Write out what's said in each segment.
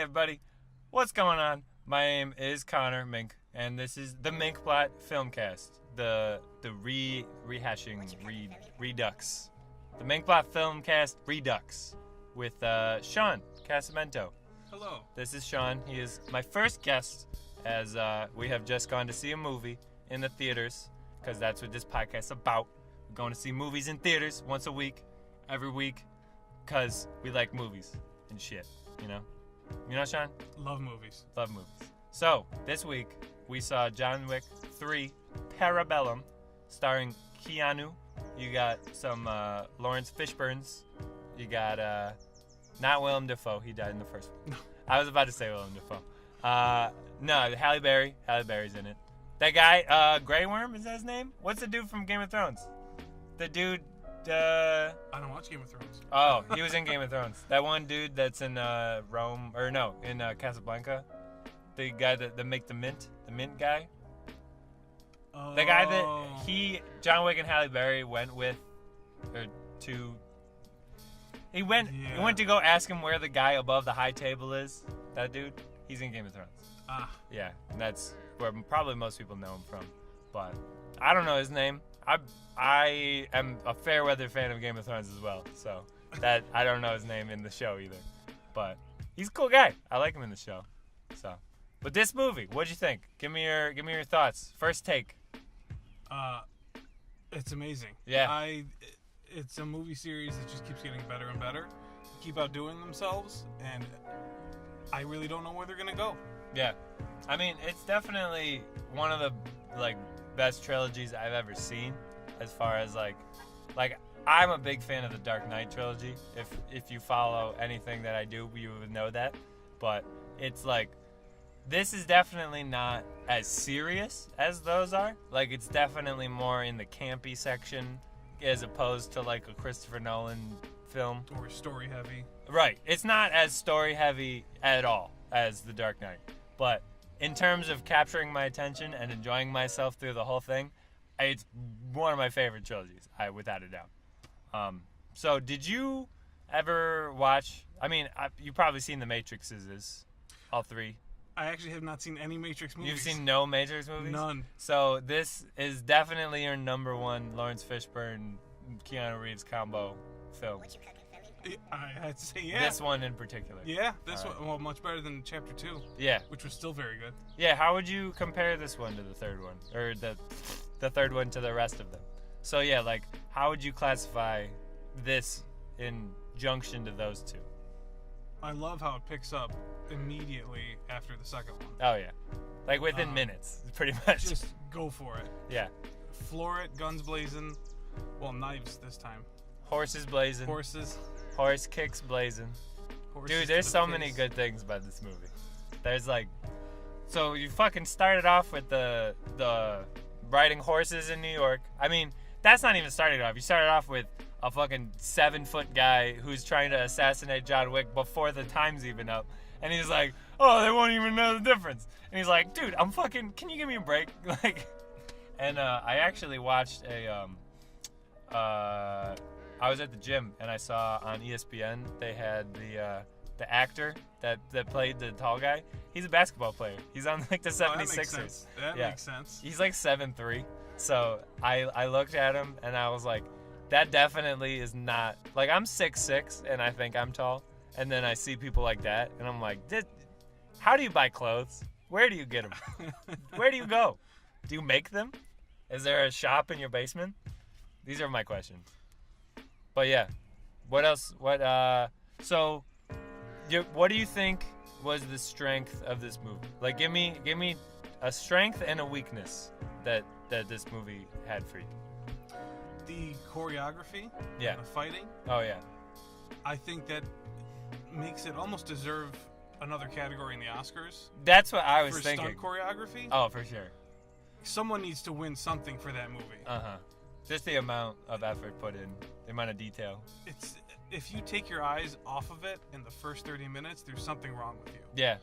everybody, what's going on? My name is Connor Mink, and this is the Minkblot Filmcast, the Redux, the Minkblot Filmcast Redux with Sean Casamento. Hello. This is Sean. He is my first guest, as we have just gone to see a movie in the theaters, because that's what this podcast is about. We're going to see movies in theaters once a week, every week, because we like movies and shit, you know? You know, Sean? Love movies. Love movies. So, this week, we saw John Wick 3, Parabellum, starring Keanu. You got some Lawrence Fishburnes. You got, not Willem Dafoe. He died in the first one. I was about to say Willem Dafoe. No, Halle Berry. Halle Berry's in it. That guy, Grey Worm, is that his name? What's the dude from Game of Thrones? The dude, I don't watch Game of Thrones. Oh, he was in Game of Thrones. That one dude that's in Rome, or no, in Casablanca. The guy that make the mint guy. Oh. The guy that John Wick and Halle Berry went with, or to. He went to go ask him where the guy above the high table is. That dude, he's in Game of Thrones. Yeah, and that's where probably most people know him from. But I don't know his name. I am a fair weather fan of Game of Thrones as well, so that I don't know his name in the show either. But he's a cool guy. I like him in the show. So, but this movie, what'd you think? Give me your thoughts. First take. It's amazing. Yeah. It's a movie series that just keeps getting better and better. Keep outdoing themselves, and I really don't know where they're gonna go. Yeah, I mean, it's definitely one of the best trilogies I've ever seen. As far as like I'm a big fan of the Dark Knight trilogy. If you follow anything that I do, you would know that. But it's like, this is definitely not as serious as those are. Like, it's definitely more in the campy section as opposed to like a Christopher Nolan film. Or story heavy. Right. It's not as story heavy at all as the Dark Knight. But in terms of capturing my attention and enjoying myself through the whole thing, it's one of my favorite trilogies, without a doubt. So did you ever watch, I mean, you've probably seen The Matrixes, all three. I actually have not seen any Matrix movies. You've seen no Matrix movies? None. So this is definitely your number one Lawrence Fishburne, Keanu Reeves combo film. I had to say, yeah. This one in particular. Yeah, this one, well, much better than Chapter 2. Yeah. Which was still very good. Yeah, how would you compare this one to the third one? Or the third one to the rest of them? So yeah, like, how would you classify this in junction to those two? I love how it picks up immediately after the second one. Oh yeah. Like within minutes, pretty much. Just go for it. Yeah. Floor it, guns blazing. Well, knives this time. Horses blazing. Horse kicks blazing. Dude, there's so many good things about this movie. There's like, so you fucking started off with the riding horses in New York. I mean, that's not even starting off. You started off with a fucking 7-foot guy who's trying to assassinate John Wick before the time's even up. And he's like, oh, they won't even know the difference. And he's like, dude, can you give me a break? And I actually watched I was at the gym and I saw on ESPN they had the actor that played the tall guy. He's a basketball player. He's on like the 76ers. That makes sense. He's like 7'3". So I looked at him and I was like, that definitely is not, like, I'm 6'6" and I think I'm tall. And then I see people like that and I'm like, how do you buy clothes? Where do you get them? Where do you go? Do you make them? Is there a shop in your basement? These are my questions. But yeah, what else? So, what do you think was the strength of this movie? Like, give me a strength and a weakness that this movie had for you. The choreography. Yeah. And the fighting. Oh yeah. I think that makes it almost deserve another category in the Oscars. That's what I was for thinking. Stunt choreography. Oh, for sure. Someone needs to win something for that movie. Just the amount of effort put in, the amount of detail. It's, if you take your eyes off of it in the first 30 minutes, there's something wrong with you. Yeah,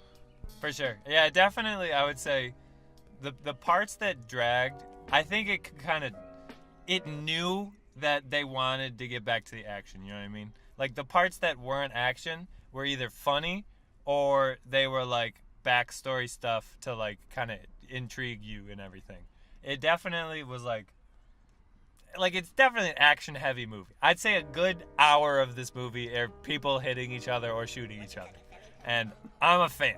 for sure. Yeah, definitely. I would say the parts that dragged, I think it knew that they wanted to get back to the action. You know what I mean? Like, the parts that weren't action were either funny or they were like backstory stuff to like kind of intrigue you and everything. It definitely was like it's definitely an action heavy movie. I'd say a good hour of this movie are people hitting each other or shooting each other, and I'm a fan.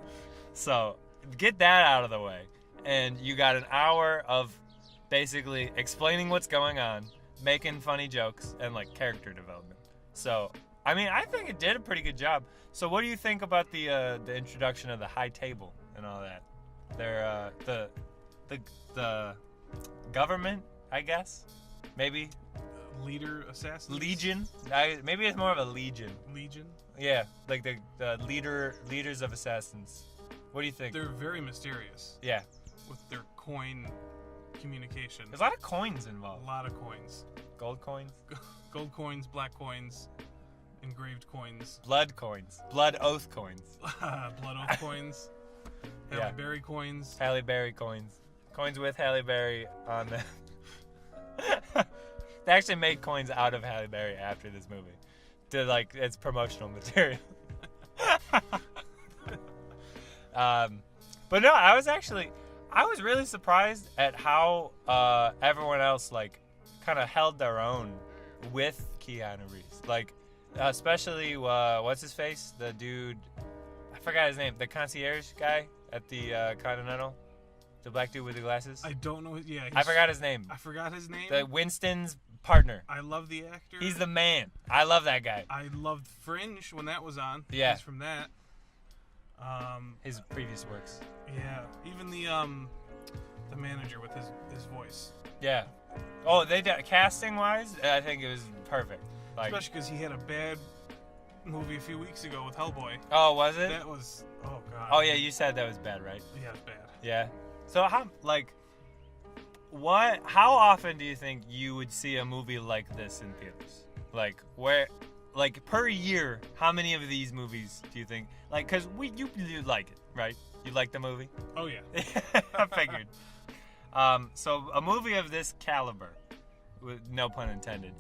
So get that out of the way, and you got an hour of basically explaining what's going on, making funny jokes, and like character development. So I mean, I think it did a pretty good job. So what do you think about the introduction of the high table and all that? They're the government, I guess, maybe Leader assassins. legion. Maybe it's more of a legion. Legion. Yeah, like the leaders of assassins. What do you think? They're very mysterious. Yeah, With their coin communication. there's a lot of coins A involved. lot of coins. Gold coins, Gold coins, black coins, engraved coins, blood coins, blood oath coins, blood oath coins, Halle Yeah. Berry coins. Halle Berry coins, coins with Halle Berry on them. They actually made coins out of Halle Berry after this movie, to like it's promotional material. But no, I was really surprised at how everyone else like kind of held their own with Keanu Reeves. Like, especially what's his face, the dude, I forgot his name, the concierge guy at the Continental, the black dude with the glasses. I don't know. Yeah, I forgot his name. I forgot his name. The Winston's partner. I love the actor. He's the man. I love that guy. I loved Fringe when that was on. Yeah. He's from that. His previous works. Yeah. Even the manager with his voice. Yeah. Oh, they did casting wise. I think it was perfect. Like, Especially because he had a bad movie a few weeks ago with Hellboy. oh, was it? That was god. Oh yeah, you said that was bad, right? Yeah, it's bad. Yeah. So how often do you think you would see a movie like this in theaters? Like per year, how many of these movies do you think? Like, cause you like it, right? You like the movie? Oh yeah. I figured. So a movie of this caliber, with no pun intended,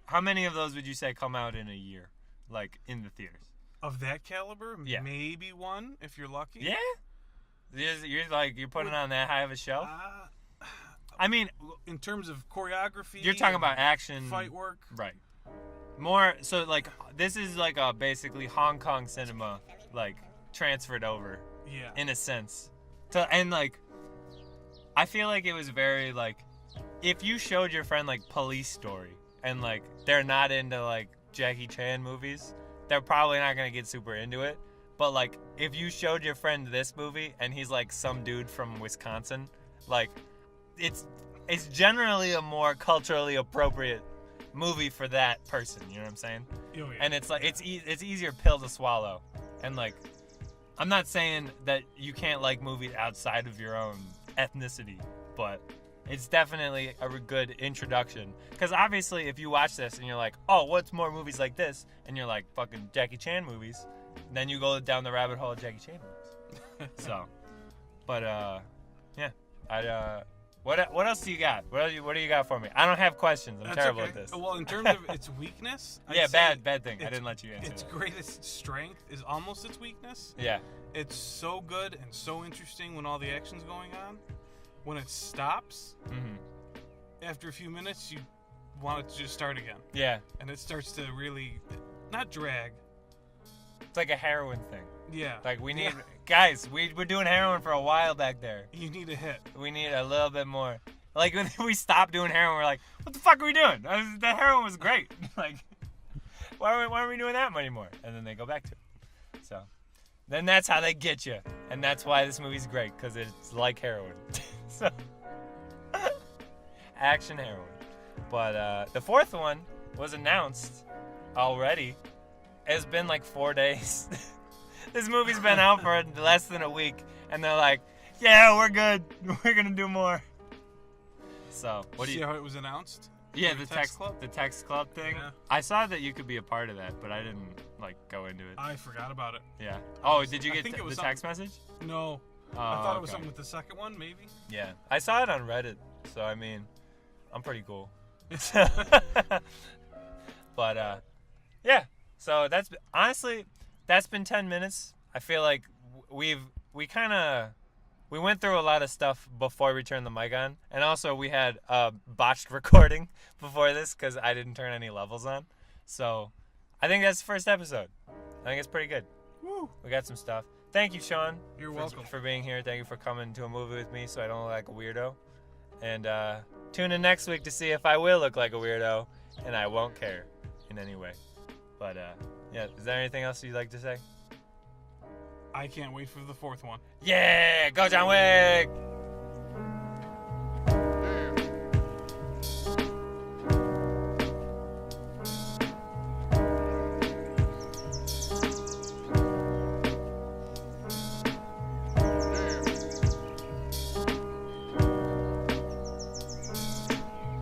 how many of those would you say come out in a year, like in the theaters? Of that caliber, Yeah. maybe one if you're lucky. Yeah. You're putting on that high of a shelf. I mean, In terms of choreography, you're talking and about action, fight work. right? More so, like this is like a basically Hong Kong cinema, like transferred over Yeah. in a sense. And like, I feel like it was very like, if you showed your friend like Police Story and like they're not into like Jackie Chan movies, they're probably not gonna get super into it. But like, if you showed your friend this movie and he's like some dude from Wisconsin, like, it's generally a more culturally appropriate movie for that person. You know what I'm saying? Oh, yeah. And it's like it's easier pill to swallow. And like, I'm not saying that you can't like movies outside of your own ethnicity, but it's definitely a good introduction. Because obviously, if you watch this and you're like, oh, what's more movies like this? And you're like, fucking Jackie Chan movies. Then you go down the rabbit hole of Jackie Chan movies. So, but yeah, what else do you got? What do you got for me? I don't have questions. I'm That's terrible okay. at this. Well, in terms of its weakness, I'd Yeah, say bad thing. I didn't let you answer Its that. greatest strength is almost its weakness. Yeah. It's so good and so interesting when all the action's going on. When it stops, after a few minutes, you want it to just start again. Yeah. And it starts to really, not drag. It's like a heroin thing. Yeah. Like we need guys. We were doing heroin for a while back there. You need a hit. We need a little bit more. Like when we stopped doing heroin, we're like, what the fuck are we doing? The heroin was great. Like, why are we doing that anymore? And then they go back to it. So, then that's how they get you, and that's why this movie's great, because it's like heroin. So, action heroin. But the fourth one was announced already. It's been like 4 days. This movie's been out for less than a week, and they're like, yeah, we're good. We're gonna do more. So, what do you see how it was announced? Yeah, The the text club? the text club thing. Yeah. I saw that you could be a part of that, but I didn't like go into it. I forgot about it. Yeah. Oh, did you I get think it the was text message? No. Oh, I thought it was okay. something with the second one, maybe. Yeah, I saw it on Reddit, so I mean, I'm pretty cool. But yeah. So that's been 10 minutes. I feel like we went through a lot of stuff before we turned the mic on, and also we had a botched recording before this because I didn't turn any levels on. So I think that's the first episode. I think it's pretty good. Woo. We got some stuff. Thank you, Sean. You're welcome for being here. Thank you for coming to a movie with me so I don't look like a weirdo. And tune in next week to see if I will look like a weirdo, and I won't care in any way. But yeah, is there anything else you'd like to say? I can't wait for the fourth one. Yeah, go John Wick!